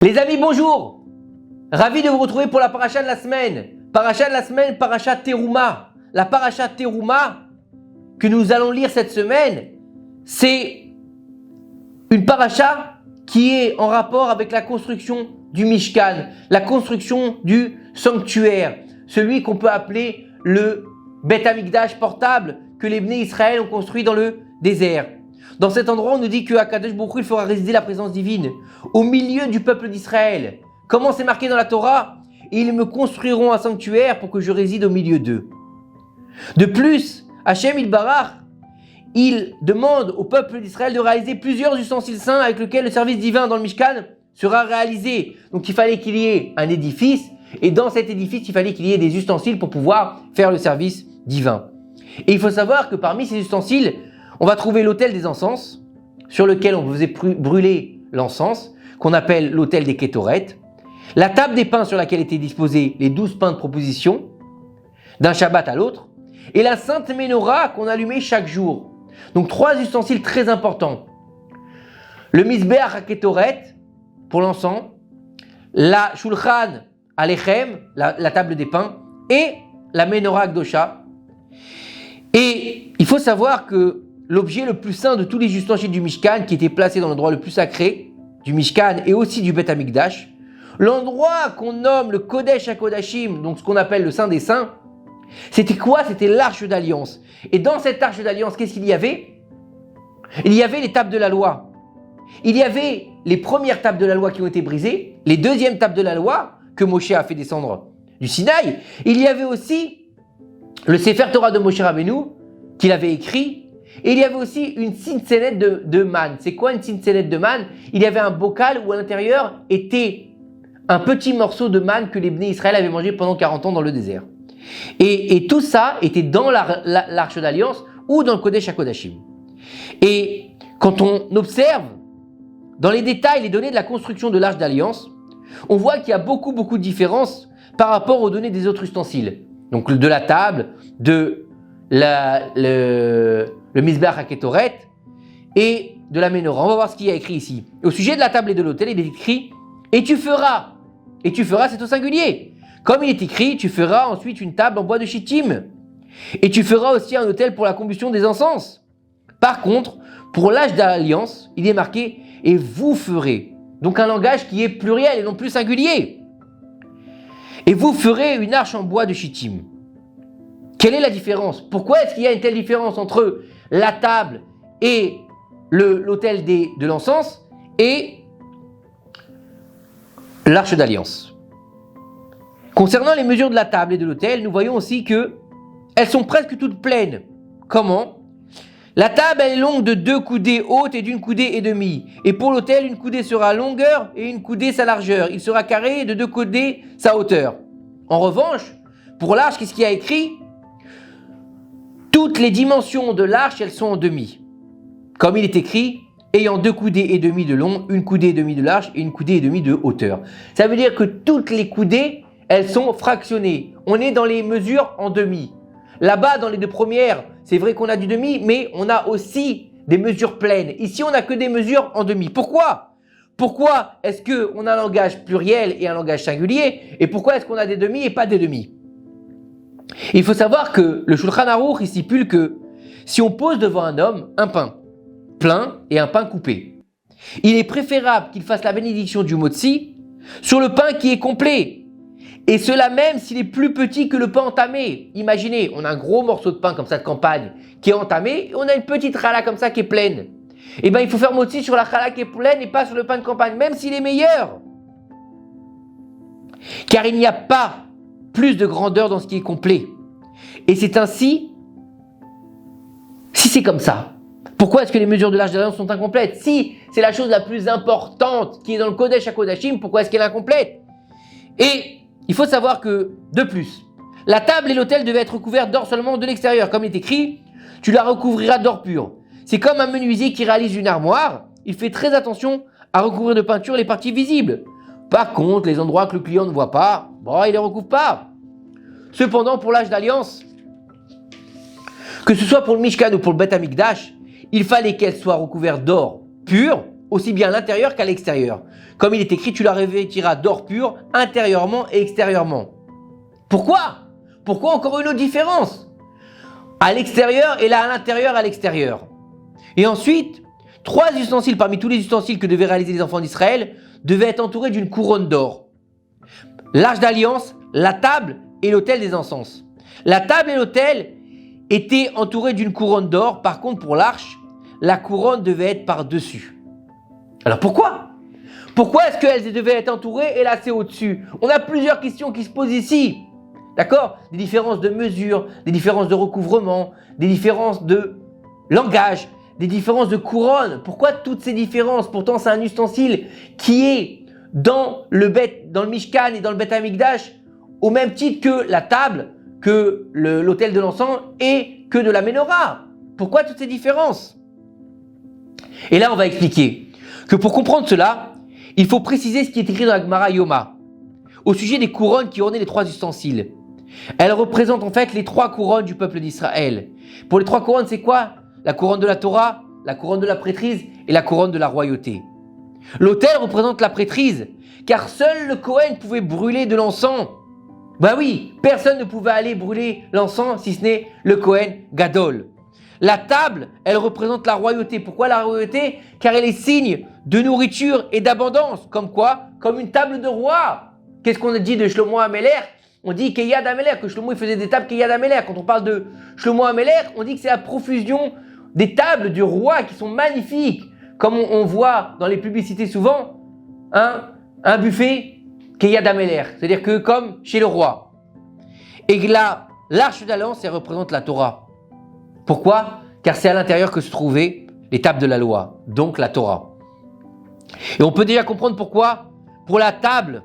Les amis, bonjour. Ravi de vous retrouver pour la paracha de la semaine. Paracha de la semaine, paracha Terouma. La paracha Terouma que nous allons lire cette semaine, c'est une paracha qui est en rapport avec la construction du Mishkan, la construction du sanctuaire, celui qu'on peut appeler le Beth Amikdash portable que les Bnei Israël ont construit dans le désert. Dans cet endroit, on nous dit que Akadosh Baruch Hu, il fera résider la présence divine au milieu du peuple d'Israël. Comment c'est marqué dans la Torah? Ils me construiront un sanctuaire pour que je réside au milieu d'eux. De plus, Hachem Ilbarach, il demande au peuple d'Israël de réaliser plusieurs ustensiles saints avec lesquels le service divin dans le Mishkan sera réalisé. Donc il fallait qu'il y ait un édifice, et dans cet édifice, il fallait qu'il y ait des ustensiles pour pouvoir faire le service divin. Et il faut savoir que parmi ces ustensiles, on va trouver l'autel des encens, sur lequel on faisait brûler l'encens, qu'on appelle l'autel des Kétorettes, la table des pains sur laquelle étaient disposés les 12 pains de proposition, d'un Shabbat à l'autre, et la sainte Ménorah qu'on allumait chaque jour. Donc 3 ustensiles très importants. Le Mizbeach HaKetoret, pour l'encens, la Shulchan Alechem, la table des pains, et la Menorah Akdosha. Et il faut savoir que l'objet le plus saint de tous les ustensiles du Mishkan, qui était placé dans l'endroit le plus sacré du Mishkan et aussi du Beth Amikdash, l'endroit qu'on nomme le Kodesh HaKodashim, donc ce qu'on appelle le Saint des Saints, c'était quoi? C'était l'arche d'alliance. Et dans cette arche d'alliance, qu'est-ce qu'il y avait? Il y avait les tables de la loi. Il y avait les premières tables de la loi qui ont été brisées, les deuxièmes tables de la loi que Moshe a fait descendre du Sinaï. Il y avait aussi le Sefer Torah de Moshe Rabbeinu qu'il avait écrit. Et il y avait aussi une tzintzénet de manne. C'est quoi une tzintzénet de manne? Il y avait un bocal où à l'intérieur était un petit morceau de manne que les Bnei Israël avaient mangé pendant 40 ans dans le désert. Et tout ça était dans l'arche d'alliance ou dans le Kodesh HaKodashim. Et quand on observe dans les détails les données de la construction de l'arche d'alliance, on voit qu'il y a beaucoup de différences par rapport aux données des autres ustensiles. Donc de la table, de le Mizbeach HaKetoret et de la Ménorah. On va voir ce qu'il y a écrit ici. Au sujet de la table et de l'autel, il est écrit « Et tu feras », c'est au singulier. Comme il est écrit, tu feras ensuite une table en bois de chittim. Et tu feras aussi un autel pour la combustion des encens. Par contre, pour l'arche d'alliance, il est marqué « Et vous ferez ». Donc un langage qui est pluriel et non plus singulier. Et vous ferez une arche en bois de chittim. Quelle est la différence? Pourquoi est-ce qu'il y a une telle différence entre la table et l'autel de l'encens et l'arche d'alliance? Concernant les mesures de la table et de l'autel, nous voyons aussi que elles sont presque toutes pleines. Comment? La table elle est longue de 2 coudées hautes et d'1 coudée et demie. Et pour l'autel, 1 coudée sera longueur et 1 coudée sa largeur. Il sera carré de 2 coudées sa hauteur. En revanche, pour l'arche, qu'est-ce qu'il y a écrit? Toutes les dimensions de l'arche, elles sont en demi. Comme il est écrit, ayant 2 coudées et demie de long, 1 coudée et demie de large et 1 coudée et demie de hauteur. Ça veut dire que toutes les coudées, elles sont fractionnées. On est dans les mesures en demi. Là-bas, dans les 2 premières, c'est vrai qu'on a du demi, mais on a aussi des mesures pleines. Ici, on n'a que des mesures en demi. Pourquoi? Pourquoi est-ce qu'on a un langage pluriel et un langage singulier? Et pourquoi est-ce qu'on a des demi et pas des demi? Il faut savoir que le Shulchan Aruch stipule que si on pose devant un homme un pain plein et un pain coupé, il est préférable qu'il fasse la bénédiction du motzi sur le pain qui est complet. Et cela même s'il est plus petit que le pain entamé. Imaginez, on a un gros morceau de pain comme ça de campagne qui est entamé et on a une petite challah comme ça qui est pleine. Eh bien, il faut faire motzi sur la challah qui est pleine et pas sur le pain de campagne, même s'il est meilleur. Car il n'y a pas plus de grandeur dans ce qui est complet. Et c'est ainsi, si c'est comme ça, pourquoi est-ce que les mesures de l'arche d'alliance sont incomplètes? Si c'est la chose la plus importante qui est dans le Kodesh HaKodashim, pourquoi est-ce qu'elle est incomplète? Et il faut savoir que, de plus, la table et l'autel devaient être recouverts d'or seulement de l'extérieur. Comme il est écrit, tu la recouvriras d'or pur. C'est comme un menuisier qui réalise une armoire, il fait très attention à recouvrir de peinture les parties visibles. Par contre, les endroits que le client ne voit pas, bon, il ne les recouvre pas. Cependant, pour l'arche d'alliance, que ce soit pour le Mishkan ou pour le Beth Amikdash, il fallait qu'elle soit recouverte d'or pur aussi bien à l'intérieur qu'à l'extérieur. Comme il est écrit, tu la revêtiras d'or pur, intérieurement et extérieurement. Pourquoi? Pourquoi encore une autre différence? À l'extérieur et là à l'intérieur, à l'extérieur. Et ensuite, 3 ustensiles parmi tous les ustensiles que devaient réaliser les enfants d'Israël devaient être entourés d'une couronne d'or. L'arche d'alliance, la table et l'autel des encens. La table et l'autel étaient entourés d'une couronne d'or. Par contre, pour l'arche, la couronne devait être par-dessus. Alors pourquoi? Pourquoi est-ce qu'elles devaient être entourées et là c'est au-dessus? On a plusieurs questions qui se posent ici. D'accord? Des différences de mesure, des différences de recouvrement, des différences de langage, des différences de couronne. Pourquoi toutes ces différences? Pourtant, c'est un ustensile qui est dans le Mishkan et dans le Beth Amikdash au même titre que la table, que l'autel de l'encens et que de la Ménorah. Pourquoi toutes ces différences? Et là, on va expliquer que pour comprendre cela, il faut préciser ce qui est écrit dans la Gemara Yoma au sujet des couronnes qui ornaient les 3 ustensiles. Elles représentent en fait les 3 couronnes du peuple d'Israël. Pour les 3 couronnes, c'est quoi? La couronne de la Torah, la couronne de la prêtrise et la couronne de la royauté. L'autel représente la prêtrise, car seul le Kohen pouvait brûler de l'encens. Ben oui, personne ne pouvait aller brûler l'encens si ce n'est le Kohen Gadol. La table, elle représente la royauté. Pourquoi la royauté? Car elle est signe de nourriture et d'abondance. Comme quoi? Comme une table de roi. Qu'est-ce qu'on a dit de Shlomo Améler? On dit Keyad Améler, que Shlomo faisait des tables Keyad Améler. Quand on parle de Shlomo Améler, on dit que c'est la profusion des tables du roi qui sont magnifiques. Comme on voit dans les publicités souvent, un buffet Keyad Améler. C'est-à-dire que comme chez le roi. Et là, l'arche d'alliance, elle représente la Torah. Pourquoi? Car c'est à l'intérieur que se trouvaient les tables de la loi, donc la Torah. Et on peut déjà comprendre pourquoi, pour la table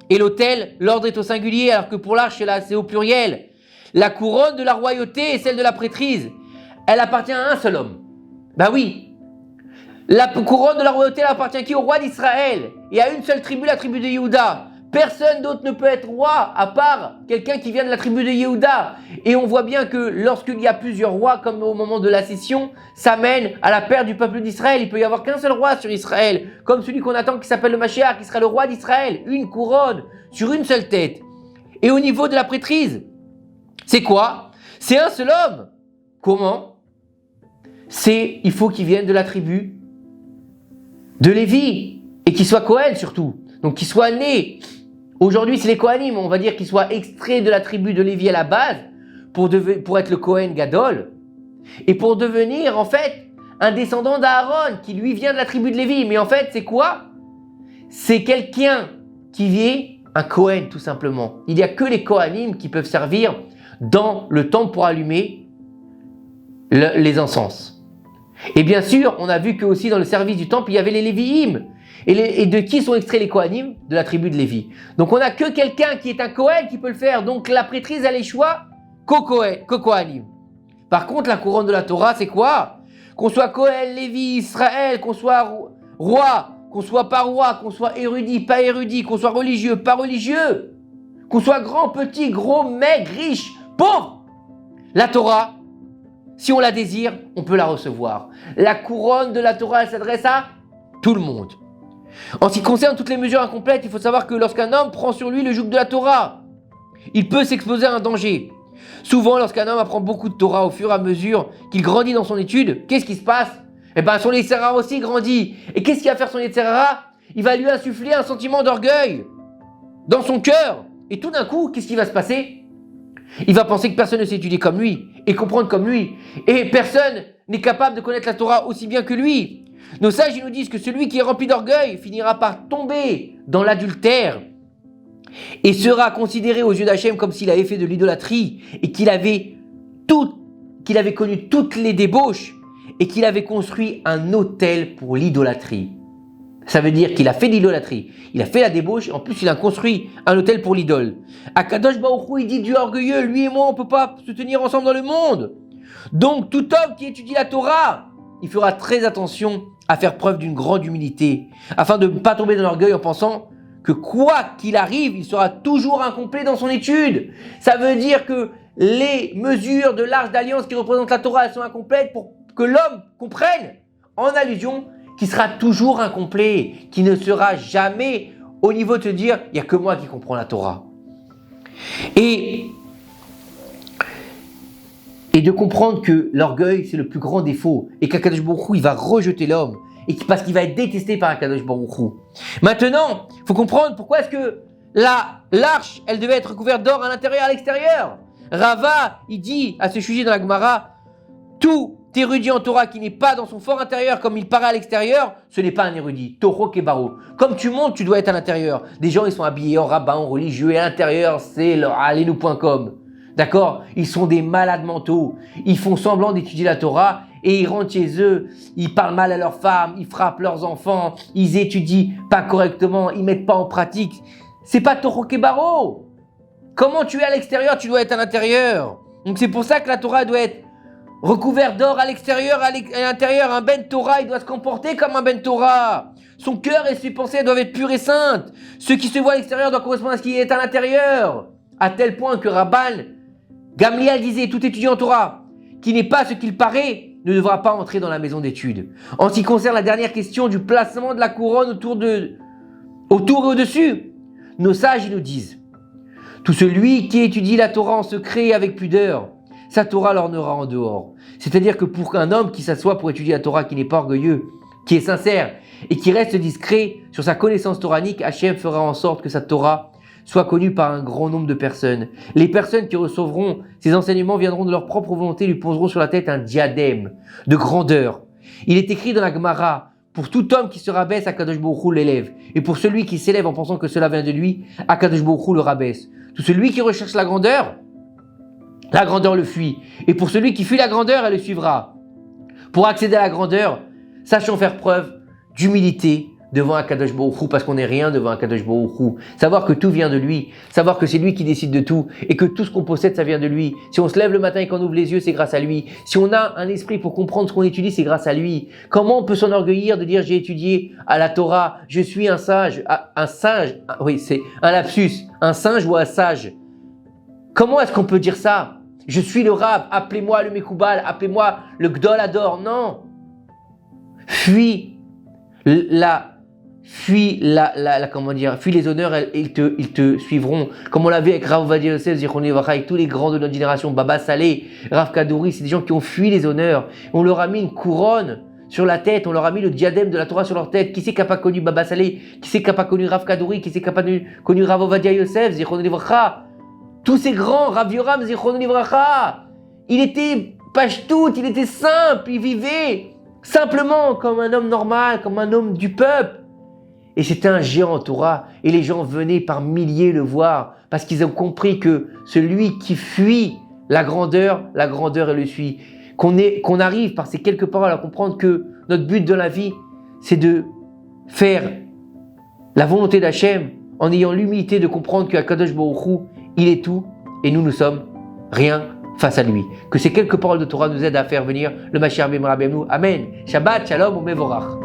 et l'autel, l'ordre est au singulier, alors que pour l'arche, c'est au pluriel. La couronne de la royauté et celle de la prêtrise, elle appartient à un seul homme. Ben oui, la couronne de la royauté, elle appartient qui? Au roi d'Israël, et à une seule tribu, la tribu de Yehuda. Personne d'autre ne peut être roi à part quelqu'un qui vient de la tribu de Yehuda. Et on voit bien que lorsqu'il y a plusieurs rois, comme au moment de la scission, ça mène à la perte du peuple d'Israël. Il peut y avoir qu'un seul roi sur Israël, comme celui qu'on attend qui s'appelle le Mashiach, qui sera le roi d'Israël. Une couronne sur une seule tête. Et au niveau de la prêtrise, c'est quoi? C'est un seul homme. Comment? Il faut qu'il vienne de la tribu de Lévi et qu'il soit Kohen surtout. Donc qu'il soit né. Aujourd'hui, c'est les Kohanim, on va dire qu'ils soient extraits de la tribu de Lévi à la base pour être le Kohen Gadol et pour devenir en fait un descendant d'Aaron qui lui vient de la tribu de Lévi. Mais en fait, c'est quoi? C'est quelqu'un qui vient, un Kohen tout simplement. Il n'y a que les Kohanim qui peuvent servir dans le temple pour allumer les encens. Et bien sûr, on a vu que aussi dans le service du temple, il y avait les Lévi'im. Et de qui sont extraits les Kohanim? De la tribu de Lévi. Donc on n'a que quelqu'un qui est un Kohen qui peut le faire. Donc la prêtrise, elle échoua qu'au Kohanim. Par contre, la couronne de la Torah, c'est quoi? Qu'on soit Kohen, Lévi, Israël, qu'on soit roi, qu'on soit pas roi, qu'on soit érudit, pas érudit, qu'on soit religieux, pas religieux, qu'on soit grand, petit, gros, maigre, riche, pauvre. La Torah, si on la désire, on peut la recevoir. La couronne de la Torah, elle s'adresse à tout le monde. En ce qui concerne toutes les mesures incomplètes, il faut savoir que lorsqu'un homme prend sur lui le joug de la Torah, il peut s'exposer à un danger. Souvent, lorsqu'un homme apprend beaucoup de Torah au fur et à mesure qu'il grandit dans son étude, qu'est-ce qui se passe? Eh bien, son Yetzer Hara aussi grandit. Et qu'est-ce qu'il va faire son Yetzer Hara? Il va lui insuffler un sentiment d'orgueil dans son cœur. Et tout d'un coup, qu'est-ce qui va se passer? Il va penser que personne ne sait étudier comme lui et comprendre comme lui. Et personne n'est capable de connaître la Torah aussi bien que lui. Nos sages ils nous disent que celui qui est rempli d'orgueil finira par tomber dans l'adultère et sera considéré aux yeux d'Hachem comme s'il avait fait de l'idolâtrie et qu'il avait connu toutes les débauches et qu'il avait construit un autel pour l'idolâtrie. Ça veut dire qu'il a fait de l'idolâtrie, il a fait la débauche et en plus il a construit un autel pour l'idole. Akadosh Baruch Hu, il dit Dieu orgueilleux, lui et moi on ne peut pas se tenir ensemble dans le monde. Donc tout homme qui étudie la Torah, il fera très attention à faire preuve d'une grande humilité, afin de ne pas tomber dans l'orgueil en pensant que quoi qu'il arrive, il sera toujours incomplet dans son étude. Ça veut dire que les mesures de l'arche d'alliance qui représentent la Torah, elles sont incomplètes pour que l'homme comprenne, en allusion, qui sera toujours incomplet, qui ne sera jamais au niveau de te dire, il n'y a que moi qui comprends la Torah. Et de comprendre que l'orgueil, c'est le plus grand défaut, et qu'Akadosh Baruch Hu, il va rejeter l'homme, parce qu'il va être détesté par Akadosh Baruch Hu. Maintenant, il faut comprendre pourquoi est-ce que l'arche, elle devait être recouverte d'or à l'intérieur et à l'extérieur. Rava, il dit à ce sujet dans la Gemara, tout érudit en Torah qui n'est pas dans son fort intérieur comme il paraît à l'extérieur, ce n'est pas un érudit. Toro Kebaro. Comme tu montes, tu dois être à l'intérieur. Des gens, ils sont habillés en rabbin, en religieux, et à l'intérieur, c'est leur allélu.com. D'accord? Ils sont des malades mentaux. Ils font semblant d'étudier la Torah et ils rentrent chez eux, ils parlent mal à leurs femmes, ils frappent leurs enfants, ils étudient pas correctement, ils mettent pas en pratique. C'est pas Toro Kebaro. Comment tu es à l'extérieur, tu dois être à l'intérieur. Donc c'est pour ça que la Torah doit être recouverte d'or à l'extérieur, à l'intérieur. Un ben Torah, il doit se comporter comme un ben Torah. Son cœur et ses pensées doivent être pures et saintes. Ce qui se voit à l'extérieur doit correspondre à ce qui est à l'intérieur. À tel point que Rabban Gamliel disait, tout étudiant en Torah qui n'est pas ce qu'il paraît ne devra pas entrer dans la maison d'études. En ce qui concerne la dernière question du placement de la couronne autour et au-dessus, nos sages ils nous disent, tout celui qui étudie la Torah en secret et avec pudeur, sa Torah l'ornera en dehors. C'est-à-dire que pour qu'un homme qui s'assoit pour étudier la Torah, qui n'est pas orgueilleux, qui est sincère et qui reste discret sur sa connaissance toranique, Hachem fera en sorte que sa Torah soit connue par un grand nombre de personnes. Les personnes qui recevront ces enseignements viendront de leur propre volonté, lui poseront sur la tête un diadème de grandeur. Il est écrit dans la Gemara, pour tout homme qui se rabaisse, Akadosh Baruch Hu l'élève. Et pour celui qui s'élève en pensant que cela vient de lui, Akadosh Baruch Hu le rabaisse. Tout celui qui recherche la grandeur le fuit. Et pour celui qui fuit la grandeur, elle le suivra. Pour accéder à la grandeur, sachons faire preuve d'humilité devant Akadosh Baruch Hu, parce qu'on n'est rien devant Akadosh Baruch Hu. Savoir que tout vient de lui, savoir que c'est lui qui décide de tout, et que tout ce qu'on possède, ça vient de lui. Si on se lève le matin et qu'on ouvre les yeux, c'est grâce à lui. Si on a un esprit pour comprendre ce qu'on étudie, c'est grâce à lui. Comment on peut s'enorgueillir de dire j'ai étudié à la Torah, je suis un sage, oui c'est un lapsus, un singe ou un sage. Comment est-ce qu'on peut dire ça? Je suis le Rab, appelez-moi le Mekoubal, appelez-moi le Gdol Ador. Non. Fuis les honneurs, ils te suivront. Comme on l'a vu avec Rav Ovadia Yosef, avec tous les grands de notre génération, Baba Saleh, Rav Kadouri, c'est des gens qui ont fui les honneurs. On leur a mis une couronne sur la tête, on leur a mis le diadème de la Torah sur leur tête. Qui c'est qui n'a pas connu Baba Saleh? Qui c'est qui n'a pas connu Rav Kadouri? Qui c'est qui n'a pas connu Rav Ovadia Yosef, tous ces grands, Rav Yoram, Zichrono Livracha, il était pashtout, il était simple, il vivait simplement comme un homme normal, comme un homme du peuple. Et c'était un géant en Torah, et les gens venaient par milliers le voir, parce qu'ils ont compris que celui qui fuit la grandeur, elle le suit. Qu'on arrive par ces quelques paroles à comprendre que notre but dans la vie, c'est de faire la volonté d'Hachem, en ayant l'humilité de comprendre qu'Akadosh Baruch Hu, il est tout, et nous sommes rien face à lui. Que ces quelques paroles de Torah nous aident à faire venir le Mashiach B'Mera B'Yamnu. Amen. Shabbat, Shalom, Umevorach.